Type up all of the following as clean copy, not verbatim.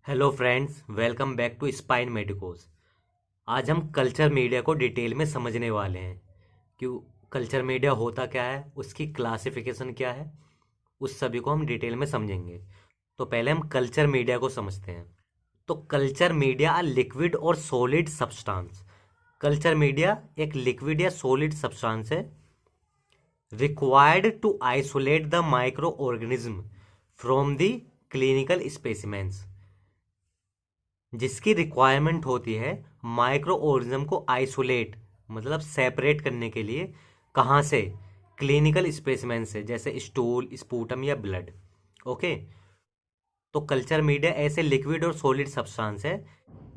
Hello friends, welcome back to Spine Medicos. आज हम culture media को डिटेल में समझने वाले हैं कि कल्चर मीडिया होता क्या है, उसकी क्लासिफिकेशन क्या है, उस सभी को हम डिटेल में समझेंगे। तो पहले हम कल्चर मीडिया को समझते हैं। तो कल्चर मीडिया अ लिक्विड और सॉलिड सब्सटेंस। कल्चर मीडिया एक लिक्विड या सॉलिड सब्सटेंस है required to isolate the micro organism from the clinical specimens, जिसकी रिक्वायरमेंट होती है माइक्रो ऑर्गेनिज्म को आइसोलेट मतलब सेपरेट करने के लिए। कहाँ से? क्लिनिकल स्पेसिमेन से, जैसे स्टूल, स्पूटम या ब्लड। ओके। तो कल्चर मीडिया ऐसे लिक्विड और सॉलिड सब्सटेंस है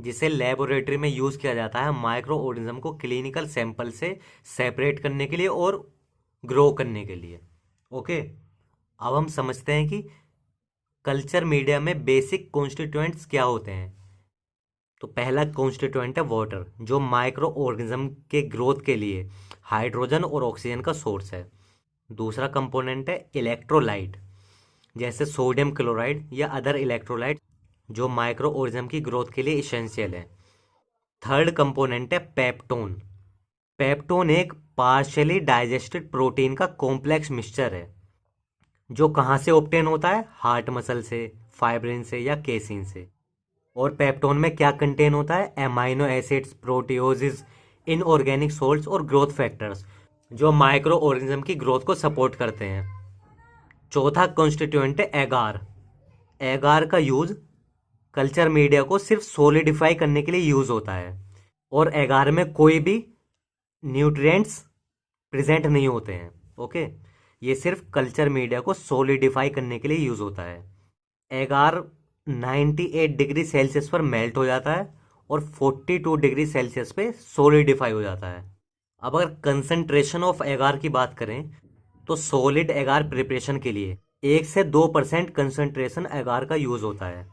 जिसे लेबोरेटरी में यूज किया जाता है माइक्रो ऑर्गेनिज्म को क्लिनिकल सैंपल से सेपरेट करने के लिए और ग्रो करने के लिए। ओके। अब हम समझते हैं कि कल्चर मीडिया में बेसिक कॉन्स्टिट्यूएंट्स क्या होते हैं। तो पहला कॉन्स्टिट्यूएंट है वाटर, जो माइक्रो ऑर्गेनिज्म के ग्रोथ के लिए हाइड्रोजन और ऑक्सीजन का सोर्स है। दूसरा कंपोनेंट है इलेक्ट्रोलाइट, जैसे सोडियम क्लोराइड या अदर इलेक्ट्रोलाइट, जो माइक्रो ऑर्गेनिज्म की ग्रोथ के लिए इसेंशियल है। थर्ड कंपोनेंट है पेप्टोन। पेप्टोन एक पार्शियली डाइजेस्टेड प्रोटीन का कॉम्प्लेक्स मिक्सचर है, जो कहाँ से ऑब्टेन होता है? हार्ट मसल से, फाइब्रिन से या केसिन से। और पेप्टोन में क्या कंटेन होता है? एमाइनो एसिड्स, प्रोटियोजिस, इनऑर्गेनिक सोल्ट्स और ग्रोथ फैक्टर्स, जो माइक्रो ऑर्गेनिज्म की ग्रोथ को सपोर्ट करते हैं। चौथा कॉन्स्टिट्यूएंट है एगार। एगार का यूज कल्चर मीडिया को सिर्फ सोलिडिफाई करने के लिए यूज होता है, और एगार में कोई भी न्यूट्रिएंट्स प्रेजेंट नहीं होते हैं। ओके। ये सिर्फ कल्चर मीडिया को सोलिडिफाई करने के लिए यूज होता है। एगार 98 डिग्री सेल्सियस पर मेल्ट हो जाता है और 42 डिग्री सेल्सियस पे सोलिडिफाई हो जाता है। अब अगर कंसंट्रेशन ऑफ एगार की बात करें, तो सॉलिड एगार प्रिपरेशन के लिए 1 से 2% कंसंट्रेशन एगार का यूज होता है,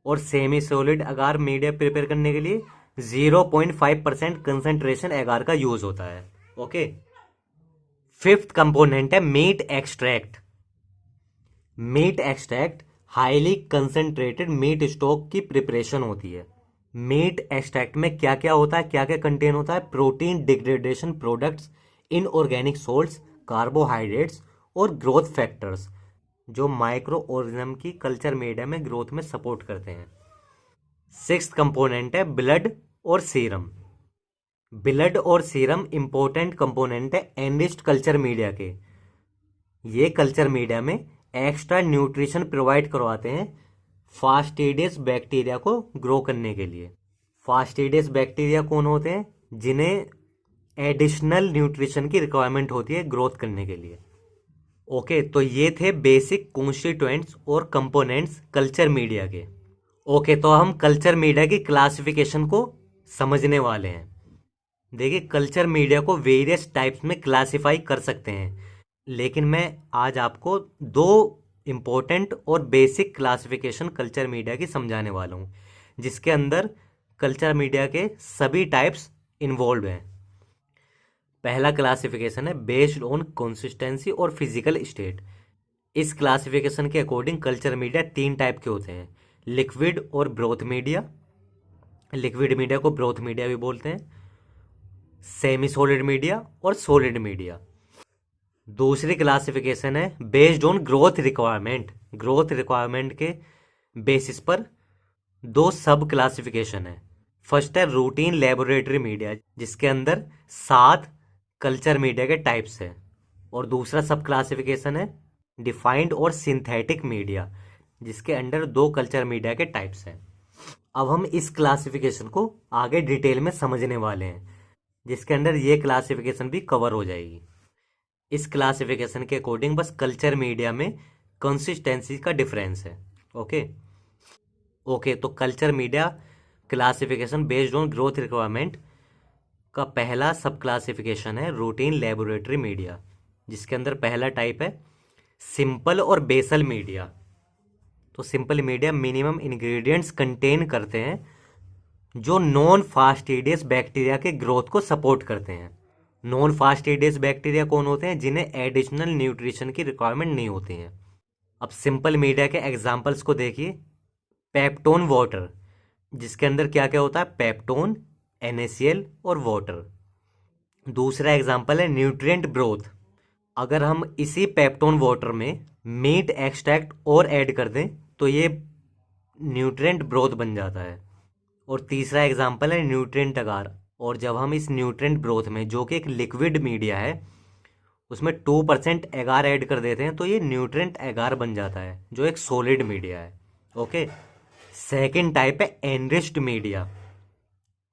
और सेमी सॉलिड एगार मीडिया प्रिपेयर करने के लिए 0.5% कंसंट्रेशन एगार का यूज होता है। ओके। फिफ्थ कंपोनेंट है meat extract. Meat extract highly concentrated meat stock की प्रिपरेशन होती है। मीट एक्सट्रैक्ट में क्या क्या होता है, क्या क्या कंटेन होता है? Protein degradation products, inorganic salts, carbohydrates और ग्रोथ फैक्टर्स, जो माइक्रो ऑर्गेनिज्म की कल्चर मीडिया में ग्रोथ में सपोर्ट करते हैं। सिक्स्थ कंपोनेंट है ब्लड और सीरम। ब्लड और सीरम इंपॉर्टेंट कंपोनेंट है एनरिच्ड कल्चर मीडिया के। ये कल्चर मीडिया में एक्स्ट्रा न्यूट्रिशन प्रोवाइड करवाते हैं फास्टिडियस बैक्टीरिया को ग्रो करने के लिए। फास्टिडियस बैक्टीरिया कौन होते हैं? जिन्हें एडिशनल न्यूट्रिशन की रिक्वायरमेंट होती है ग्रोथ करने के लिए। ओके। तो ये थे बेसिक कॉन्स्टिट्यूएंट्स और कंपोनेंट्स कल्चर मीडिया के। ओके। तो हम कल्चर मीडिया की क्लासिफिकेशन को समझने वाले हैं। देखिए, कल्चर मीडिया को वेरियस टाइप्स में क्लासिफाई कर सकते हैं, लेकिन मैं आज आपको दो इम्पोर्टेंट और बेसिक क्लासिफिकेशन कल्चर मीडिया की समझाने वाला हूँ, जिसके अंदर कल्चर मीडिया के सभी टाइप्स इन्वॉल्व हैं। पहला क्लासिफिकेशन है बेस्ड ऑन कंसिस्टेंसी और फिजिकल स्टेट। इस क्लासिफिकेशन के अकॉर्डिंग कल्चर मीडिया 3 टाइप के होते हैं: लिक्विड और ब्रोथ मीडिया, लिक्विड मीडिया को ब्रोथ मीडिया भी बोलते हैं, सेमी सॉलिड मीडिया और सॉलिड मीडिया। दूसरी क्लासिफिकेशन है based on growth requirement. Growth requirement के बेसिस पर दो सब क्लासिफिकेशन है। फर्स्ट है रूटीन लेबोरेटरी मीडिया, जिसके अंदर 7 कल्चर मीडिया के टाइप्स है, और दूसरा सब क्लासिफिकेशन है डिफाइंड और सिंथेटिक मीडिया, जिसके अंडर 2 कल्चर मीडिया के टाइप्स हैं। अब हम इस क्लासिफिकेशन को आगे डिटेल में समझने वाले हैं, जिसके अंदर ये क्लासिफिकेशन भी कवर हो जाएगी। इस क्लासिफिकेशन के अकॉर्डिंग बस कल्चर मीडिया में कंसिस्टेंसी का डिफरेंस है। ओके। ओके। तो culture media classification based on growth requirement का पहला सब क्लासिफिकेशन है रूटीन लेबोरेटरी मीडिया, जिसके अंदर पहला टाइप है सिंपल और बेसल मीडिया। तो simple media minimum ingredients contain करते हैं जो नॉन फास्टिडियस बैक्टीरिया के ग्रोथ को सपोर्ट करते हैं। नॉन फास्टिडियस बैक्टीरिया कौन होते हैं? जिन्हें एडिशनल न्यूट्रिशन की रिक्वायरमेंट नहीं होती है। अब सिंपल मीडिया के एग्जाम्पल्स को देखिए। पेप्टोन वाटर, जिसके अंदर क्या क्या होता है, पेप्टोन, NaCl और वाटर। दूसरा एग्जाम्पल है न्यूट्रिएंट ब्रोथ, अगर हम इसी पेप्टोन वाटर में मीट एक्सट्रैक्ट और ऐड कर दें तो ये न्यूट्रिएंट ब्रोथ बन जाता है। और तीसरा एग्जाम्पल है न्यूट्रिएंट अगार, और जब हम इस न्यूट्रिएंट ब्रोथ में, जो कि एक लिक्विड मीडिया है, उसमें 2% एगार ऐड कर देते हैं तो ये न्यूट्रिएंट एगार बन जाता है, जो एक सॉलिड मीडिया है। ओके। सेकेंड टाइप है एनरिच्ड मीडिया,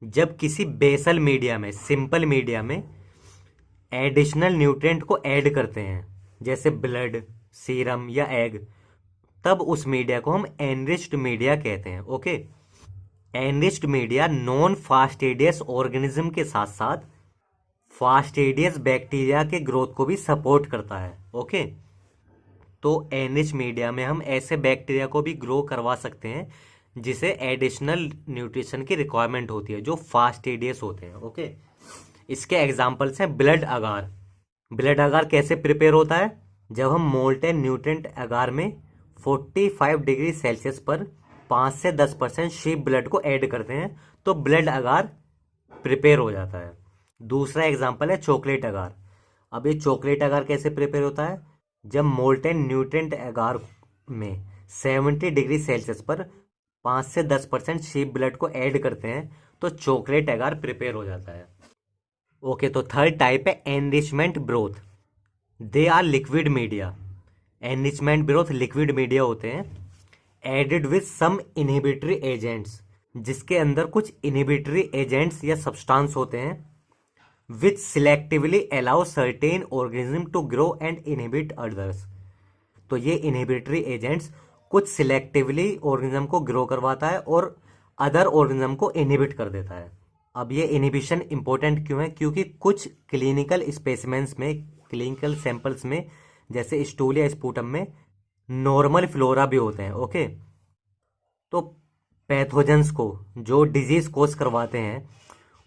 जब किसी बेसल मीडिया में, सिंपल मीडिया में एडिशनल न्यूट्रिएंट को ऐड करते हैं, जैसे ब्लड, सीरम या एग, तब उस मीडिया को हम एनरिच्ड मीडिया कहते हैं। Okay. Enriched media non fastidious organism के साथ साथ फास्टिडियस बैक्टीरिया के ग्रोथ को भी सपोर्ट करता है। ओके। तो एनरिच मीडिया में हम ऐसे बैक्टीरिया को भी ग्रो करवा सकते हैं जिसे एडिशनल न्यूट्रिशन की रिक्वायरमेंट होती है, जो फास्टिडियस होते हैं। ओके। इसके एग्जाम्पल्स हैं ब्लड अगार। ब्लड अगार कैसे प्रिपेयर होता है, जब हम मोल्टेन न्यूट्रिएंट अगार में 45 डिग्री सेल्सियस पर 5 से 10% शीप ब्लड को ऐड करते हैं तो ब्लड अगार प्रिपेयर हो जाता है। दूसरा एग्जाम्पल है चॉकलेट अगार। अब ये चॉकलेट अगार कैसे प्रिपेयर होता है, जब मोल्टेन न्यूट्रिएंट अगार में 70 डिग्री सेल्सियस पर 5 से 10% शीप ब्लड को ऐड करते हैं तो चॉकलेट अगार प्रिपेयर हो जाता है। ओके। तो थर्ड टाइप है enrichment broth, they are liquid media. Enrichment broth liquid media होते हैं added with some inhibitory agents, जिसके अंदर कुछ इनहिबिटरी एजेंट्स या सब्सटेंस होते हैं which selectively allow certain organism to grow and inhibit others. तो ये इनहिबिटरी एजेंट्स कुछ सिलेक्टिवली ऑर्गेनिज्म को ग्रो करवाता है और अदर ऑर्गेनिज्म को इनहिबिट कर देता है। अब ये इनहिबिशन इंपॉर्टेंट क्यों है, क्योंकि कुछ क्लिनिकल स्पेसिमेंस में, क्लिनिकल सैंपल्स में, जैसे स्टूल या स्पूटम में नॉर्मल फ्लोरा भी होते हैं। ओके। तो पैथोजेंस को, जो डिजीज कोज करवाते हैं,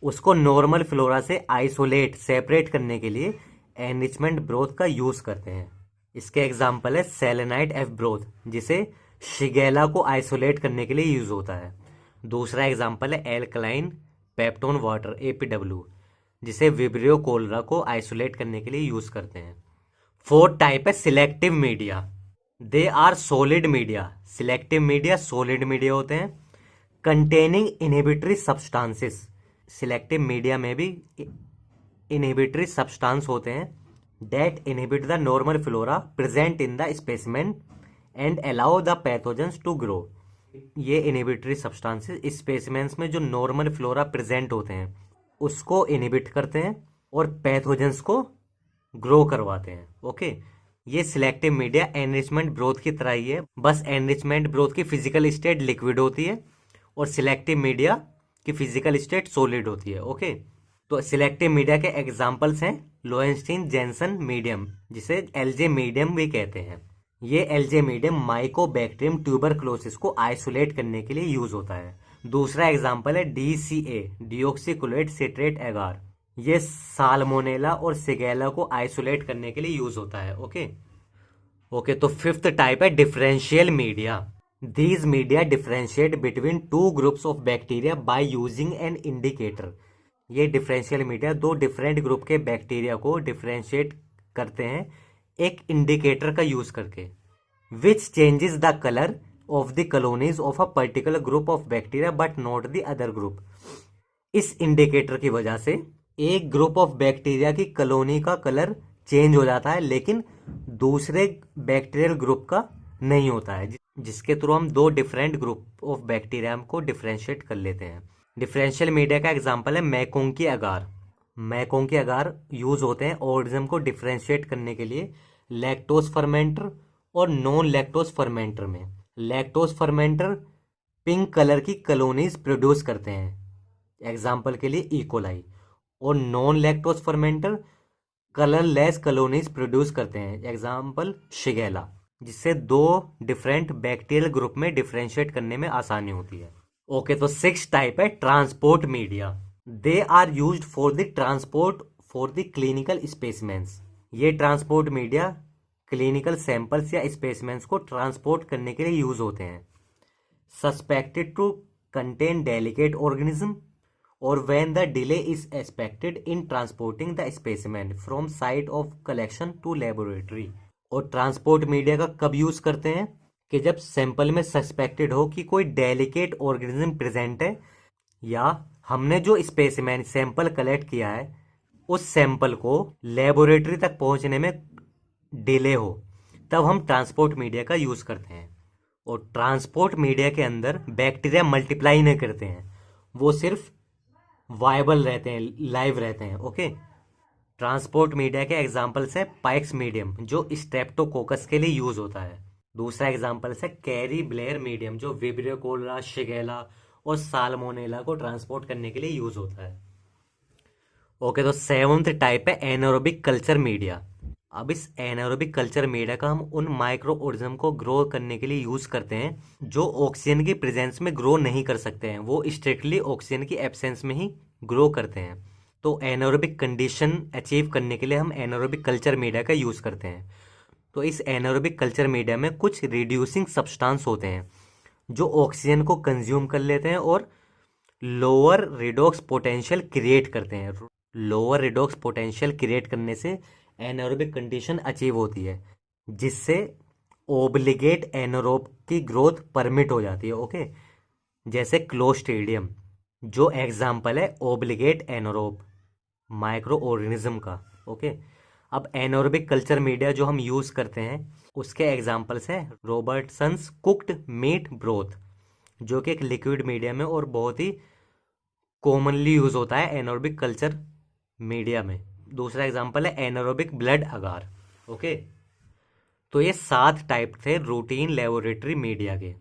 उसको नॉर्मल फ्लोरा से आइसोलेट, सेपरेट करने के लिए एनरिचमेंट ब्रोथ का यूज करते हैं। इसके एग्जाम्पल है सेलेनाइट एफ ब्रोथ, जिसे शिगेला को आइसोलेट करने के लिए यूज होता है। दूसरा एग्जाम्पल है एल्कलाइन पेप्टोन वाटर APW, जिसे विब्रियो कोलरा को आइसोलेट करने के लिए यूज करते हैं। फोर्थ टाइप है selective media, they are solid media. Selective media solid media होते हैं containing inhibitory substances. Selective media में भी इनहिबिटरी सब्सटेंस होते हैं that inhibit the normal flora present in the specimen and allow the pathogens to grow. ये inhibitory substances specimens में जो normal flora present होते हैं उसको इनहिबिट करते हैं और पैथोजेंस को ग्रो करवाते हैं। ओके। ये सिलेक्टिव मीडिया एनरिचमेंट ब्रोथ की तरह ही है, बस एनरिचमेंट ब्रोथ की फिजिकल स्टेट लिक्विड होती है और सिलेक्टिव मीडिया की फिजिकल स्टेट सॉलिड होती है। ओके। तो सिलेक्टिव मीडिया के एग्जांपल्स हैं लोएंस्टीन जेनसन मीडियम, जिसे LJ मीडियम भी कहते हैं। ये LJ मीडियम माइकोबैक्टीरियम ट्यूबरक्लोसिस को आइसोलेट करने के लिए यूज होता है। दूसरा एग्जाम्पल है DCA, डिओक्सीकुलेट सिट्रेट एगार। ये साल्मोनेला और सिगेला को आइसोलेट करने के लिए यूज होता है। ओके। तो फिफ्थ टाइप है differential media, these media differentiate between two groups of bacteria by using an indicator. ये डिफरेंशियल मीडिया दो डिफरेंट ग्रुप के बैक्टीरिया को डिफरेंशिएट करते हैं एक इंडिकेटर का यूज करके, विच changes the colour of the colonies of a particular group of bacteria but not the other group. इस इंडिकेटर की वजह से एक ग्रुप ऑफ बैक्टीरिया की कॉलोनी का कलर चेंज हो जाता है लेकिन दूसरे बैक्टीरियल ग्रुप का नहीं होता है, जिसके थ्रू हम दो डिफरेंट ग्रुप ऑफ बैक्टीरिया को डिफरेंशिएट कर लेते हैं। डिफरेंशियल मीडिया का एग्जांपल है मैकोंकी अगार। मैकोंकी अगार यूज होते हैं ऑर्गेनिज्म को डिफरेंशिएट करने के लिए लैक्टोज फर्मेंटर और नॉन लैक्टोज फर्मेंटर में। लैक्टोज फर्मेंटर पिंक कलर की कॉलोनीज प्रोड्यूस करते हैं, एग्जाम्पल के लिए इकोलाई, और non lactose fermenter colourless colonies produce करते हैं, एग्जाम्पल शिगेला, जिससे दो डिफरेंट बैक्टीरियल ग्रुप में डिफरेंशिएट करने में आसानी होती है। ओके। तो सिक्स टाइप है transport media, they are used for the transport for the clinical specimens. ये ट्रांसपोर्ट मीडिया क्लिनिकल सैंपल्स या स्पेसिमेंस को ट्रांसपोर्ट करने के लिए यूज होते हैं। suspected to contain delicate organism, or when the delay is expected in transporting the specimen from site of collection to laboratory। और transport media का कब यूज करते हैं कि जब सैंपल में सस्पेक्टेड हो कि कोई डेलिकेट ऑर्गेनिज्म प्रेजेंट है, या हमने जो स्पेसिमेन सैंपल कलेक्ट किया है उस सैंपल को लेबोरेटरी तक पहुंचने में डिले हो, तब हम ट्रांसपोर्ट मीडिया का यूज करते हैं। और ट्रांसपोर्ट मीडिया के अंदर बैक्टीरिया मल्टीप्लाई नहीं करते हैं, वो सिर्फ वायबल रहते हैं, लाइव रहते हैं। ओके, ट्रांसपोर्ट मीडिया के एग्जांपल्स है पाइक्स मीडियम जो स्ट्रेप्टोकोकस के लिए यूज होता है। दूसरा एग्जांपल है कैरी ब्लेयर मीडियम जो विब्रियो कोलेरा, शिगेला और साल्मोनेला को ट्रांसपोर्ट करने के लिए यूज होता है। ओके, तो सेवंथ टाइप है एनारोबिक कल्चर मीडिया। अब इस एनारोबिक कल्चर मीडिया का हम उन माइक्रो ऑर्गेनिज्म को ग्रो करने के लिए यूज करते हैं जो ऑक्सीजन की प्रेजेंस में ग्रो नहीं कर सकते हैं, वो स्ट्रिक्टली ऑक्सीजन की एब्सेंस में ही ग्रो करते हैं। तो एनारोबिक कंडीशन अचीव करने के लिए हम एनारोबिक कल्चर मीडिया का यूज करते हैं। तो इस एनारोबिक कल्चर मीडिया में कुछ रिड्यूसिंग सब्सटेंस होते हैं जो ऑक्सीजन को कंज्यूम कर लेते हैं और लोअर रिडॉक्स पोटेंशियल क्रिएट करते हैं। लोअर रिडॉक्स पोटेंशियल क्रिएट करने से एनारोबिक कंडीशन अचीव होती है, जिससे ओब्लिगेट एनारोब की ग्रोथ परमिट हो जाती है। ओके, जैसे क्लोस्ट्रीडियम जो एग्जाम्पल है ओब्लिगेट एनारोब माइक्रो ऑर्गेनिज्म का। ओके, अब एनारोबिक कल्चर मीडिया जो हम यूज करते हैं उसके एग्जाम्पल्स हैं रॉबर्टसन्स कुक्ड मीट ब्रोथ जो कि एक लिक्विड मीडियम है और बहुत ही कॉमनली यूज होता है एनारोबिक कल्चर मीडिया में। दूसरा एग्जांपल है एनारोबिक ब्लड अगार। ओके, तो ये 7 टाइप थे रूटीन लेबोरेटरी मीडिया के।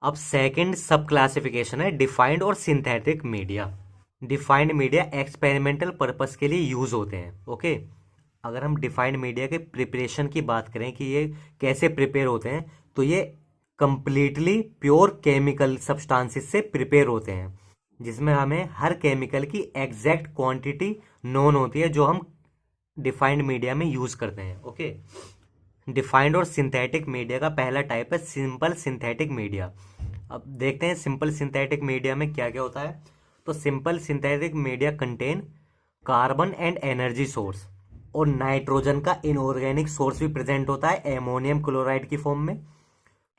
अब सेकंड सब क्लासिफिकेशन है डिफाइंड और synthetic media. Defined media experimental purpose के लिए यूज होते हैं। ओके, अगर हम डिफाइंड मीडिया के प्रिपरेशन की बात करें कि ये कैसे प्रिपेयर होते हैं, तो ये कंप्लीटली प्योर केमिकल सब्सटेंसेस से प्रिपेयर होते हैं, जिसमें हमें हर केमिकल की एग्जैक्ट क्वांटिटी नोन होती है जो हम डिफाइंड मीडिया में यूज करते हैं। ओके, डिफाइंड और सिंथेटिक मीडिया का पहला टाइप है सिंपल सिंथेटिक मीडिया। अब देखते हैं सिंपल सिंथेटिक मीडिया में क्या क्या होता है। तो simple synthetic media contain carbon and energy source और नाइट्रोजन का इनऑर्गेनिक सोर्स भी प्रेजेंट होता है एमोनियम क्लोराइड की फॉर्म में,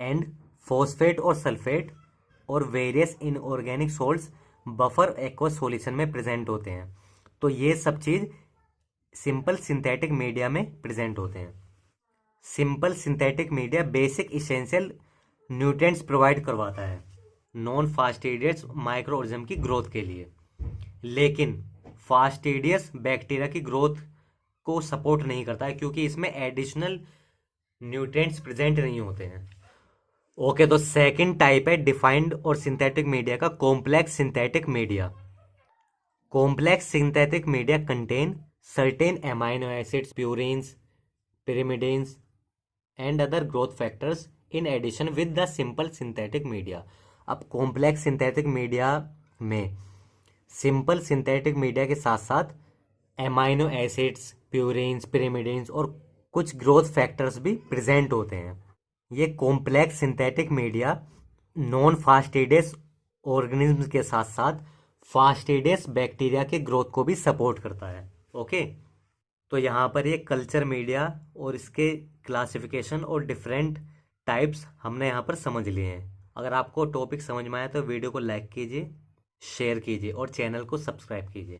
एंड फॉस्फेट और सल्फेट और various inorganic salts buffer aqueous solution में प्रेजेंट होते हैं। तो ये सब चीज सिंपल सिंथेटिक मीडिया में प्रेजेंट होते हैं। Simple synthetic media basic essential nutrients provide करवाता है नॉन फास्टिडियस माइक्रो ऑर्गेनिज्म की ग्रोथ के लिए, लेकिन फास्टिडियस बैक्टीरिया की ग्रोथ को सपोर्ट नहीं करता है क्योंकि इसमें एडिशनल न्यूट्रिएंट्स प्रेजेंट नहीं होते हैं। ओके, तो सेकंड टाइप है डिफाइंड और सिंथेटिक मीडिया का complex synthetic media. Complex synthetic media contain certain amino acids, purines, pyrimidines and other growth factors in addition with the simple synthetic media। अब complex synthetic media में simple synthetic media के साथ साथ amino acids, purines, pyrimidines और कुछ growth factors भी present होते हैं। ये complex synthetic media non fastidious organism के साथ साथ फास्टिडियस बैक्टीरिया के ग्रोथ को भी सपोर्ट करता है। ओके, तो यहाँ पर ये कल्चर मीडिया और इसके क्लासिफिकेशन और डिफरेंट टाइप्स हमने यहाँ पर समझ लिए हैं। अगर आपको टॉपिक समझ में आया तो वीडियो को लाइक कीजिए, शेयर कीजिए और चैनल को सब्सक्राइब कीजिए।